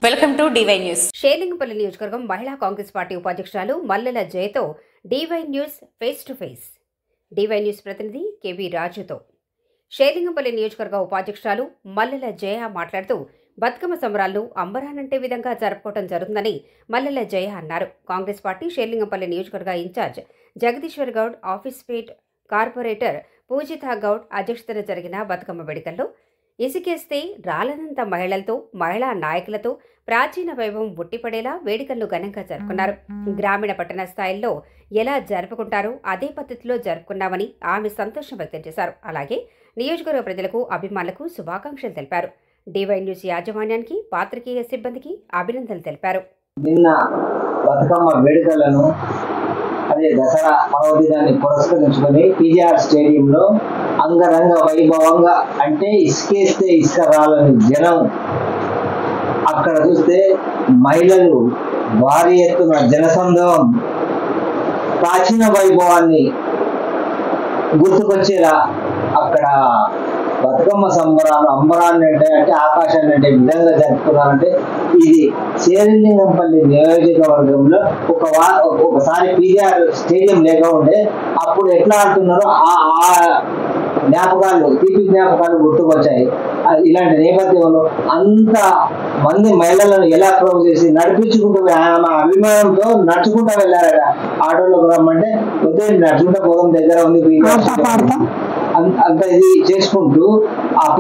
Welcome to DY news. Serilingampally నియోజకవర్గం మహిళా Congress party ఉపాధ్యక్షురాలు మల్లెల జయతో DY news face to face. DY news ప్రతినిధి కేవీ రాజుతో షేలింగపల్లి నియోజకవర్గ ఉపాధ్యక్షురాలు మల్లెల జయ మాట్లాడుతూ బతుకమ్మ సంబరాలను అంబరానంటే విధంగా జరుపుకోవడం జరుగుతుందని మల్లెల జయ అన్నారు. కాంగ్రెస్ పార్టీ షేలింగపల్లి నియోజకవర్గ ఇన్ఛార్జ్ జగదీశ్వర్ గౌడ్, ఆఫీస్ పేట్ కార్పొరేటర్ పూజితా గౌడ్ అధ్యక్షతన జరిగిన బతుకమ్మ వేడుకల్లో ఇసుకేస్తే రాలనంత మహిళలతో, మహిళా నాయకులతో ప్రాచీన వైభవం ఉట్టిపడేలా వేడుకలను ఘనంగా జరుపుకున్నారు. గ్రామీణ పట్టణ స్థాయిల్లో ఎలా జరుపుకుంటారో అదే పద్ధతిలో జరుపుకున్నామని ఆమె సంతోషం వ్యక్తం చేశారు. అలాగే నియోజకవర్గ ప్రజలకు, అభిమానులకు శుభాకాంక్షలు తెలిపారు. డివై న్యూస్ యాజమాన్యానికి, పాత్రికేయ సిబ్బందికి అభినందనలు తెలిపారు. నిన్న బతుకమ్మ వేడుకలను అదే దసరా పర్వదినాన్ని పురస్కరించుకొని పీజీఆర్ స్టేడియంలో అంగరంగ వైభవంగా, అంటే ఇసుకేస్తే ఇసుక రాలని జనం, అక్కడ చూస్తే మహిళలు భారీ ఎత్తున జనసందోహం, ప్రాచీన వైభవాన్ని గుర్తుకొచ్చేలా అక్కడ బతుకమ్మ సంబరాలు అంబరాన్ని అంటే ఆకాశాన్ని అంటే విధంగా జరుపుకున్నారంటే ఇది షేలింగపల్లి నియోజకవర్గంలో ఒకసారి పీజీఆర్ స్టేడియం లేక ఉండే అప్పుడు ఎట్లా ఆడుతున్నారో ఆ జ్ఞాపకాలు, తీపి జ్ఞాపకాలు గుర్తుకొచ్చాయి. ఇలాంటి నేపథ్యంలో అంత మంది మహిళలను ఎలా క్లోజ్ చేసి నడిపించుకుంటూ ఆమె అభిమానంతో నడుచుకుంటూ వెళ్ళారట. ఆటోలోకి రమ్మంటే వద్దే నడుచుకుంటూ పోవడం దగ్గర ఉంది, అంత ఇది చేసుకుంటూ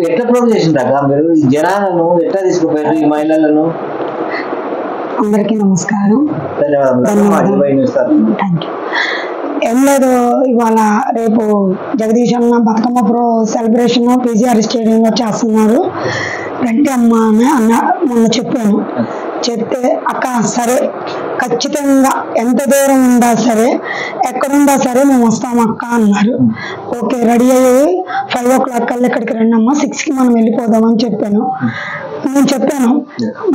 ఎట్లా క్లోజ్ చేసింటాక మీరు ఈ జనాలను ఎట్లా తీసుకుపోయారు, ఈ మహిళలను? అందరికీ నమస్కారం, ధన్యవాదాలు. ఏం లేదు, ఇవాళ రేపు జగదీష్ అన్న బతుకమ్మ ప్రో సెలబ్రేషన్ పీజీఆర్ స్టేడియంలో చేస్తున్నారు. రండి అమ్మ అని అన్న మొన్న చెప్పాను. చెప్తే అక్క సరే ఖచ్చితంగా ఎంత దూరం ఉందా సరే, ఎక్కడుందా సరే మేము వస్తాం అక్క అన్నారు. ఓకే రెడీ అయ్యి 5 o'clock కల్లా ఇక్కడికి రండి అమ్మ, 6కి మనం వెళ్ళిపోదామని చెప్పాను. నేను చెప్పాను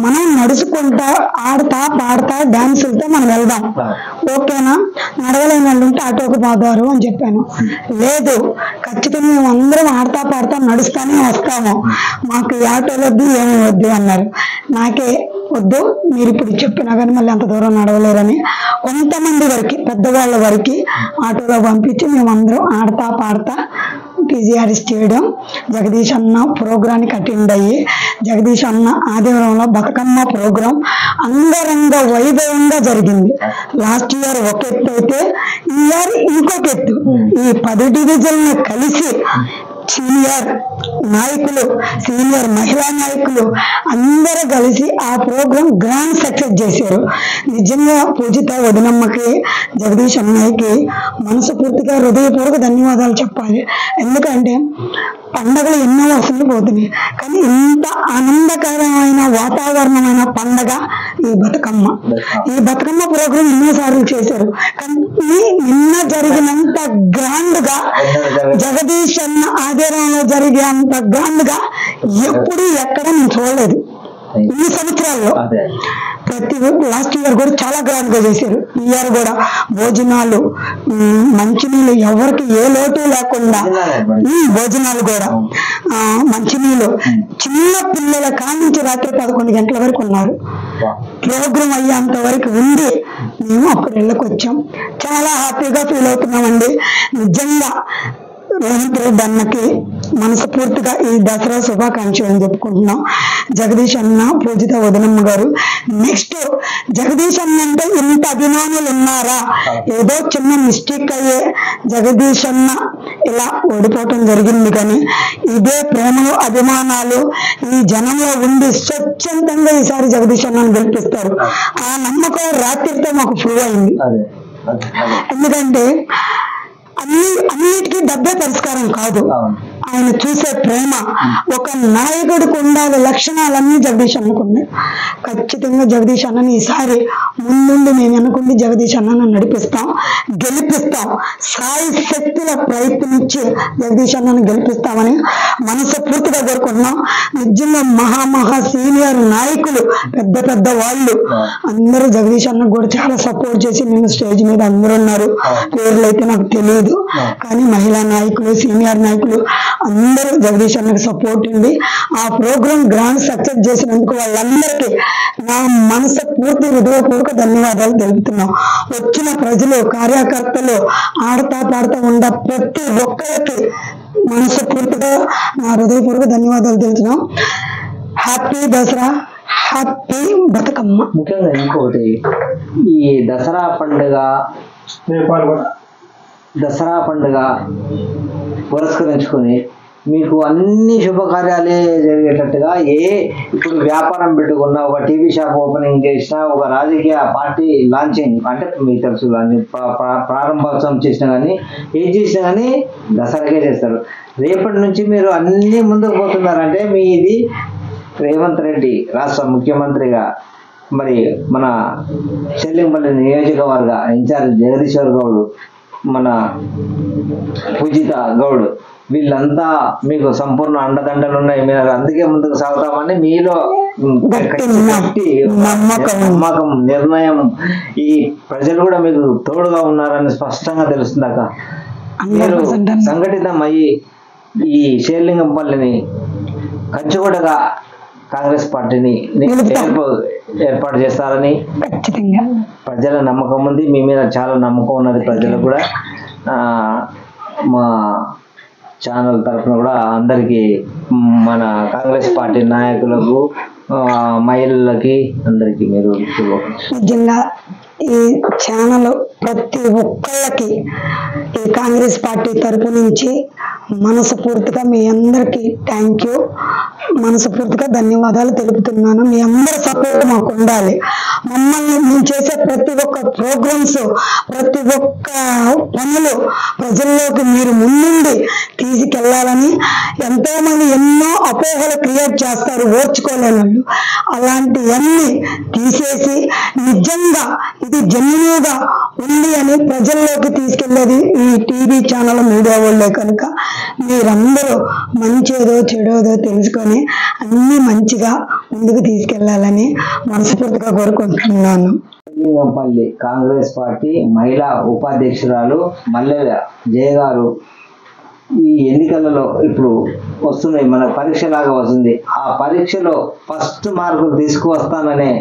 మనం నడుచుకుంటా, ఆడతా, పాడతా, డాన్సులతో మనం వెళ్దాం, ఓకేనా? నడవలేని వాళ్ళు ఉంటే ఆటోకి పోదారు అని చెప్పాను. లేదు ఖచ్చితంగా మేము అందరం ఆడతా, పాడతా, నడుస్తానే వస్తాము, మాకు ఈ ఆటోలు వద్దు, ఏమి వద్దు అన్నారు. నాకే వద్దు, మీరు ఇప్పుడు చెప్పినా కానీ మళ్ళీ అంత దూరం నడవలేరని కొంతమంది వరకు, పెద్దవాళ్ళ వరకు ఆటోలో పంపించి మేమందరం ఆడతా, పాడతా పీజీఆర్ స్టేడియం జగదీష్ అన్న ప్రోగ్రామ్కి అటెండ్ అయ్యి, జగదీష్ అన్న ఆదివారంలో బతుకమ్మ ప్రోగ్రాం అంగరంగ వైభవంగా జరిగింది. లాస్ట్ ఇయర్ ఒక ఎత్తు అయితే ఈ ఇయర్ ఇంకొక ఎత్తు. ఈ 10 డివిజన్లు కలిసి సీనియర్ నాయకులు, సీనియర్ మహిళా నాయకులు అందరూ కలిసి ఆ ప్రోగ్రాం గ్రాండ్ సక్సెస్ చేశారు. నిజంగా పూజిత వదినమ్మకి, జగదీష్ అన్నయ్యకి మనస్ఫూర్తిగా హృదయపూర్వక ధన్యవాదాలు చెప్పాలి. ఎందుకంటే పండగలు ఎన్నో వస్తుంది పోతున్నాయి, కానీ ఇంత ఆనందకరమైన వాతావరణమైన పండగ ఈ బతుకమ్మ. ఈ బతుకమ్మ ప్రోగ్రాం ఎన్నోసార్లు చేశారు, కానీ నిన్న జరిగినంత గ్రాండ్ గా, జగదీష్ అన్న ఆధ్వర్యంలో జరిగే అంత గ్రాండ్ గా ఎప్పుడు ఎక్కడ నేను చూడలేదు ఈ సంవత్సరాల్లో. ప్రతి లాస్ట్ ఇయర్ కూడా చాలా గ్రాండ్ గా చేశారు. ఈ ఇయర్ కూడా భోజనాలు, మంచినీళ్ళు, ఎవరికి ఏ లోటు లేకుండా భోజనాలు కూడా, మంచినీళ్ళు చిన్న పిల్లల కానించి రాత్రి 11 గంటల వరకు ఉన్నారు. ప్రోగ్రాం అయ్యేంత వరకు ఉండి మేము అప్పుడు ఇళ్ళకొచ్చాం. చాలా హ్యాపీగా ఫీల్ అవుతున్నామండి. నిజంగా రేవంత్ రెడ్డి అన్నకి మనస్ఫూర్తిగా ఈ దసరా శుభాకాంక్షలు చెప్పుకుంటున్నాం. జగదీష్ అన్న, పూజిత వదనమ్మ గారు, నెక్స్ట్ జగదీష్ అన్న అంటే ఇంత అభిమానులు ఉన్నారా? ఏదో చిన్న మిస్టేక్ అయ్యే జగదీష్ అన్న ఇలా ఓడిపోవటం జరిగింది, కానీ ఇదే ప్రేమలు, అభిమానాలు ఈ జనంలో ఉండి స్వచ్ఛందంగా ఈసారి జగదీష్ అన్నను గెలిపిస్తారు. ఆ నమ్మకం రాత్రితో మాకు ప్రూవ్ అయింది. ఎందుకంటే అన్నిటికీ డబ్బే పరిష్కారం కాదు. ఆయన చూసే ప్రేమ, ఒక నాయకుడికి ఉండాలి లక్షణాలన్నీ జగదీష్ అన్నకున్నాయి. ఖచ్చితంగా జగదీష్ అన్నని ఈసారి ముందుండి మేము అనుకుంది జగదీష్ అన్నను నడిపిస్తాం, గెలిపిస్తాం, సాయి శక్తుల ప్రయత్నించి జగదీష్ అన్నను గెలిపిస్తామని మనస్ఫూర్తిగా కోరుకుంటున్నాం. నిజంగా మహా సీనియర్ నాయకులు, పెద్ద వాళ్ళు అందరూ జగదీష్ అన్నకు కూడా చాలా సపోర్ట్ చేసి, నేను స్టేజ్ మీద అందరూ ఉన్నారు, పేర్లు అయితే నాకు తెలియదు, కానీ మహిళా నాయకులు, సీనియర్ నాయకులు అందరూ జగదీష్ అన్నకి సపోర్ట్ ఉంది. ఆ ప్రోగ్రామ్ గ్రాండ్ సక్సెస్ చేసినందుకు వాళ్ళందరికీ నా మనసు పూర్తి హృదయపూర్వక ధన్యవాదాలు తెలుపుతున్నాం. వచ్చిన ప్రజలు, కార్యకర్తలు, ఆడతా పాడుతూ ఉండ ప్రతి ఒక్కరికి మనసు పూర్తిగా నా హృదయపూర్వక ధన్యవాదాలు తెలుపుతున్నాం. Happy Dasara, happy Bathukamma. ముఖ్యంగా ఇంకోటి, ఈ దసరా పండుగ పురస్కరించుకొని మీకు అన్ని శుభకార్యాలే జరిగేటట్టుగా ఇప్పుడు వ్యాపారం పెట్టుకున్న, ఒక టీవీ షాప్ ఓపెనింగ్ చేసినా, ఒక రాజకీయ పార్టీ లాంచింగ్ అంటే మీకు తెలుసు ప్రారంభోత్సవం చేసినా కానీ ఏం చేసినా కానీ దసరాకే చేస్తారు. రేపటి నుంచి మీరు అన్ని ముందుకు పోతున్నారంటే ఇది రేవంత్ రెడ్డి రాష్ట్ర ముఖ్యమంత్రిగా, మరి మన షెల్లింపల్లి నియోజకవర్గ ఇన్ఛార్జ్ జగదీశ్వర్ గౌడ్, మన పూజిత గౌడ్, వీళ్ళంతా మీకు సంపూర్ణ అండదండలు ఉన్నాయి. మీరు అందుకే ముందుకు సాగుతామని మీలో నమ్మకం, నిర్ణయం, ఈ ప్రజలు కూడా మీకు తోడుగా ఉన్నారని స్పష్టంగా తెలుస్తుందాక మీరు సంఘటితం అయ్యి ఈ షేర్లింగంపల్లిని కంచుకోటగా కాంగ్రెస్ పార్టీని ఏర్పాటు చేస్తారని ప్రజల నమ్మకం ఉంది. మీ మీద చాలా నమ్మకం ఉన్నది ప్రజలకు కూడా. మా ఛానల్ తరఫున కూడా అందరికీ, మన కాంగ్రెస్ పార్టీ నాయకులకు, మహిళలకి అందరికీ మీరు నిజంగా ఈ ఛానల్ ప్రతి ఒక్కళ్ళకి ఈ కాంగ్రెస్ పార్టీ తరపు నుంచి మనస్ఫూర్తిగా మీ అందరికీ థ్యాంక్ యూ, మనస్ఫూర్తిగా ధన్యవాదాలు తెలుపుతున్నాను. మీ అందరి సపోర్ట్ మాకు ఉండాలి. మమ్మల్ని మేము చేసే ప్రతి ఒక్క ప్రోగ్రామ్స్, ప్రతి ఒక్క పనులు ప్రజల్లోకి మీరు ముందుండి తీసుకెళ్లాలని. ఎంతో మంది ఎన్నో అపోహలు క్రియేట్ చేస్తారు ఓర్చుకోలేని వాళ్ళు. అలాంటివన్నీ తీసేసి నిజంగా ఇది జెన్యూన్గా ఉంది అని ప్రజల్లోకి తీసుకెళ్లేది ఈ టీవీ ఛానల్, మీడియా వాళ్ళే. కనుక మీరందరూ మంచిదో చెడోదో తెలుసుకొని అన్ని మంచిగా ముందుకు తీసుకెళ్లాలని మనస్ఫూర్తిగా కోరుకుంటున్నాను. షేర్లింగంపల్లి కాంగ్రెస్ పార్టీ మహిళా ఉపాధ్యక్షురాలు మల్లెల జయ గారు ఈ ఎన్నికలలో ఇప్పుడు వస్తున్నాయి, మన పరీక్షలాగా వస్తుంది. ఆ పరీక్షలో ఫస్ట్ మార్కులు తీసుకువస్తాననే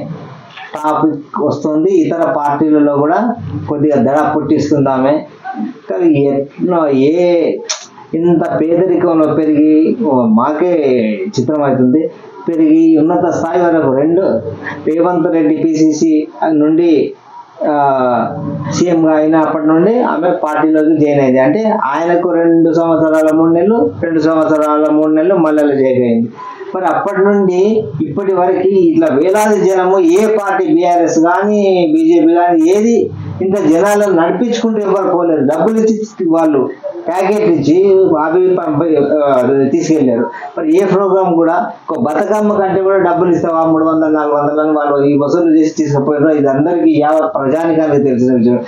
టాపిక్ వస్తుంది. ఇతర పార్టీలలో కూడా కొద్దిగా దడ పుట్టిస్తుందామె. కానీ ఎట్లా ఇంత పేదరికంలో పెరిగి మాకే చిత్రం అవుతుంది. పెరిగి ఉన్నత స్థాయి వరకు రేవంత్ రెడ్డి పిసిసి నుండి సీఎంగా అయినప్పటి నుండి ఆమె పార్టీలోకి జాయిన్ అయింది. అంటే ఆయనకు 2 సంవత్సరాల 3 నెలలు, 2 సంవత్సరాల 3 నెలలు మల్లెల జాయిన్ అయింది. మరి అప్పటి నుండి ఇప్పటి వరకు ఇట్లా వేలాది జనము ఏ పార్టీ, బీఆర్ఎస్ కానీ బీజేపీ కానీ ఏది ఇంత జనాలను నడిపించుకుంటూ ఎవరు పోలేదు. డబ్బులు ఇచ్చి వాళ్ళు ప్యాకెట్ ఇచ్చి అవి తీసుకెళ్ళారు. మరి ఏ ప్రోగ్రామ్ కూడా ఒక బతుకమ్మ కంటే కూడా డబ్బులు ఇస్తావా 300, 400 అని వాళ్ళు ఈ వసూలు చేసి తీసుకుపోయారు. ఇది అందరికీ యావత్ ప్రజానికానికి తెలిసిన విషయం.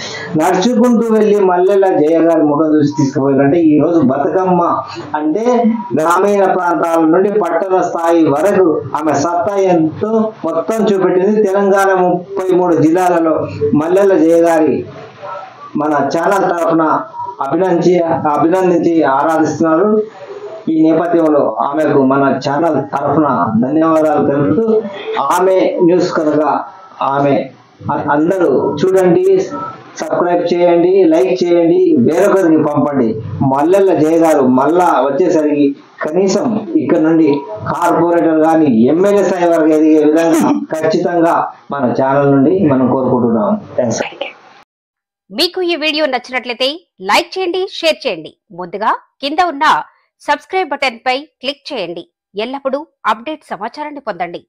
నడుచుకుంటూ వెళ్ళి మల్లెల జయ గారి ముఖం చూసి తీసుకుపోయారు. అంటే ఈ రోజు బతుకమ్మ అంటే గ్రామీణ ప్రాంతాల నుండి పట్టణ స్థాయి వరకు ఆమె సత్తా ఎంతో మొత్తం చూపెట్టింది. తెలంగాణ 33 జిల్లాలలో మల్లెల జయ గారి మన ఛానల్ తరఫున అభినందించి ఆరాధిస్తున్నారు. ఈ నేపథ్యంలో ఆమెకు మన ఛానల్ తరఫున ధన్యవాదాలు తెలుపుతూ, ఆమె న్యూస్ కనుక అందరూ చూడండి, సబ్స్క్రైబ్ చేయండి, లైక్ చేయండి, వేరొకరికి పంపండి. మల్లెల జయ గారు మళ్ళా వచ్చేసరికి కనీసం ఇక్కడ నుండి కార్పొరేటర్ కానీ ఎమ్మెల్యే స్థాయి వరకు ఎదిగే విధంగా ఖచ్చితంగా మన ఛానల్ నుండి మనం కోరుకుంటున్నాం. థ్యాంక్స్. మీకు ఈ వీడియో నచ్చినట్లయితే లైక్ చేయండి, షేర్ చేయండి. ముందుగా కింద ఉన్న సబ్స్క్రైబ్ బటన్ పై క్లిక్ చేయండి. ఎల్లప్పుడూ అప్డేట్ సమాచారాన్ని పొందండి.